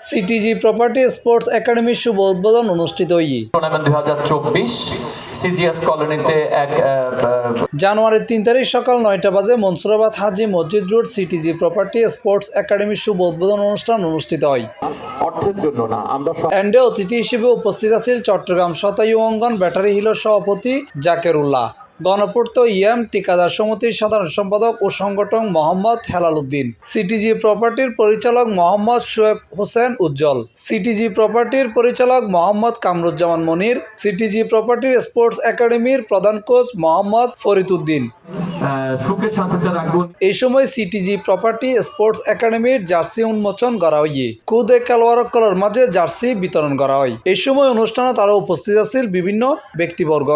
CTG property sports একাডেমির শুভ উদ্বোধন অনুষ্ঠিত টুর্নামেন্ট 2024 সিজিএস কলোনিতে জানুয়ারির 3 তারিখ সকাল 9টা বাজে মনসুরাবাদ হাজি মসজিদ রোড সিটিজি প্রপার্টি স্পোর্টস একাডেমির শুভ উদ্বোধন অনুষ্ঠান অনুষ্ঠিত হয়। অর্থের জন্য না, আমরা এন্ডে অতিথি হিসেবে উপস্থিত আছেন চট্টগ্রাম শতায়ু অঙ্গন ব্যাটারি হিলের সভাপতি জাকের উল্লাহ, গণপূর্ত ইএম ঠিকাদার সমিতির সাধারণ সম্পাদক ও সংগঠক মোহাম্মদ হেলাল উদ্দিন, সিটিজি প্রপার্টির পরিচালক মোহাম্মদ শোয়েব হোসেন উজ্জ্বল, সিটিজি প্রপার্টির পরিচালক মোহাম্মদ কামরুজ্জামান মনির, সিটিজি প্রপার্টির স্পোর্টস একাডেমির প্রধান কোচ মোহাম্মদ ফরিদ উদ্দিন। সুখের সাথে রাখবেন। এই সময় সিটিজি প্রপার্টি স্পোর্টস একাডেমির জার্সি উন্মোচন করা হয়। কুদে খেলোয়াড়কলের মাঝে জার্সি বিতরণ করা হয়। এই সময় অনুষ্ঠানে তারা উপস্থিত আছিল বিভিন্ন ব্যক্তিবর্গ।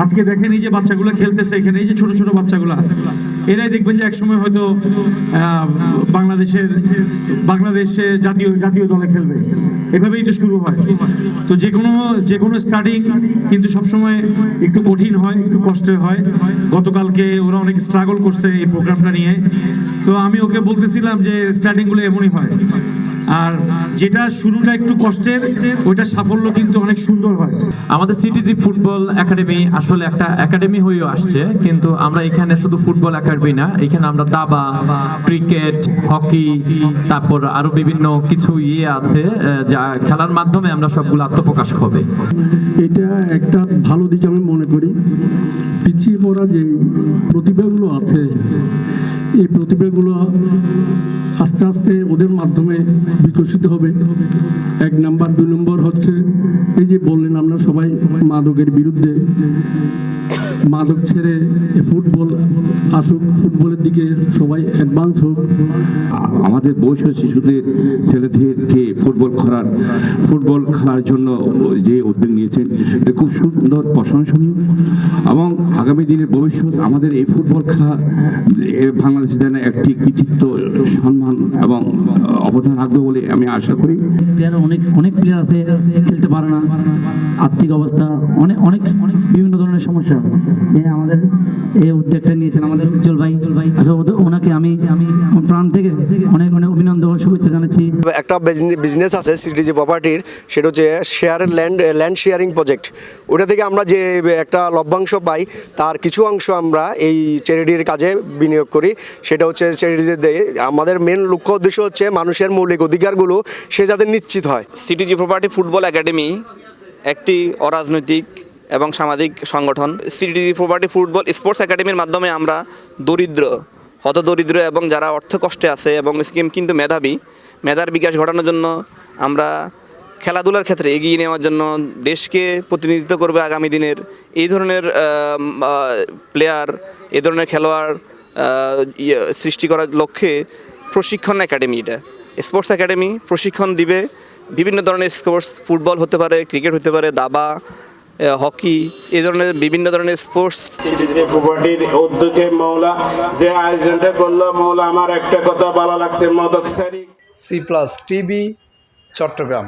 আজকে দেখেন এই যে বাচ্চাগুলো খেলতেছে এখানে, এই যে ছোট ছোট বাচ্চাগুলা, এরাই দেখবেন যে একসময় হয়তো বাংলাদেশে জাতীয় দলে খেলবে। এভাবেই তো শুরু হয়। তো যে কোনো স্টার্টিং কিন্তু সবসময় একটু কঠিন হয়, একটু কষ্টের হয়। গতকালকে ওরা অনেক স্ট্রাগল করছে এই প্রোগ্রামটা নিয়ে। তো আমি ওকে বলতেছিলাম যে স্টার্টিংগুলো এমনই হয়, আর যেটা শুরুটা একটু কষ্টের ওইটা সাফল্য কিন্তু অনেক সুন্দর হয়। আমাদের সিটিজি ফুটবল একাডেমি আসলে একটা একাডেমি হয়েও আসছে, কিন্তু আমরা এখানে শুধু ফুটবল একাডেমি না, এখানে আমরা দাবা, ক্রিকেট, হকি, তারপর আরো বিভিন্ন কিছু আছে যা খেলার মাধ্যমে আমরা সবগুলো আত্মপ্রকাশ হবে। এটা একটা ভালো দিক আমি মনে করি। পিছিয়ে পড়া যে প্রতিভাগুলো আছে, এই প্রতিভাগুলো আস্তে আস্তে ওদের মাধ্যমে বিকশিত হবে। 1 নাম্বার। 2 নম্বর হচ্ছে এই যে বললেন আমরা সবাই মাদকের বিরুদ্ধে, মাদক ছেড়ে ফুটবল আসুক, ফুটবলের দিকে সবাই অ্যাডভান্স হোক। আমাদের বয়স্ক শিশুদের ছেলেদেরকে ফুটবল খেলার জন্য যে উদ্যোগ নিয়েছেন এটা খুব সুন্দর, প্রশংসনীয়, এবং আগামী দিনের ভবিষ্যৎ আমাদের এই ফুটবল খেলা বাংলাদেশের জন্য একটি কৃতিত্ব, সম্মান এবং অবদান রাখবে বলে আমি আশা করি। অনেক প্লেয়ার আছে খেলতে পারে না, আর্থিক অবস্থা অনেক বিভিন্ন ধরনের সমস্যা। আমাদের এই উদ্যোগটা নিয়েছেন আমাদের উজ্জ্বল ভাই। আসলে ওনাকে আমি প্রাণ থেকে অনেক অভিনন্দন শুভেচ্ছা জানাচ্ছি। একটা বিজনেস আছে সিটিজি প্রপার্টির, সেটা হচ্ছে ল্যান্ড শেয়ারিং প্রজেক্ট। ওটা থেকে আমরা যে একটা লভ্যাংশ পাই, তার কিছু অংশ আমরা এই চ্যারিটির কাজে বিনিয়োগ করি। সেটা হচ্ছে চ্যারিটিদের দেয়। আমাদের মেন লক্ষ্য উদ্দেশ্য হচ্ছে মানুষের মৌলিক অধিকারগুলো সে যাতে নিশ্চিত হয়। সিটিজি প্রপার্টি ফুটবল একাডেমি একটি অরাজনৈতিক এবং সামাজিক সংগঠন। সিটিজি প্রপার্টি ফুটবল স্পোর্টস একাডেমির মাধ্যমে আমরা হতদরিদ্র এবং যারা অর্থ কষ্টে আছে এবং কিন্তু মেধার বিকাশ ঘটানোর জন্য আমরা খেলাধুলার ক্ষেত্রে এগিয়ে নেওয়ার জন্য, দেশকে প্রতিনিধিত্ব করবে আগামী দিনের এই ধরনের প্লেয়ার, এই ধরনের খেলোয়াড় সৃষ্টি করার লক্ষ্যে প্রশিক্ষণ একাডেমি। এটা স্পোর্টস একাডেমি প্রশিক্ষণ দিবে বিভিন্ন ধরনের স্পোর্টস, ফুটবল হতে পারে, ক্রিকেট হতে পারে, দাবা, হকি, এই ধরনের বিভিন্ন ধরনের স্পোর্টস। প্রপার্টির উদ্যোগে মৌলা যে আয়োজনটা করলো, মৌলা আমার একটা কথা ভালো লাগছে, মাদক ছাড়ি। C+ TV Chittagong.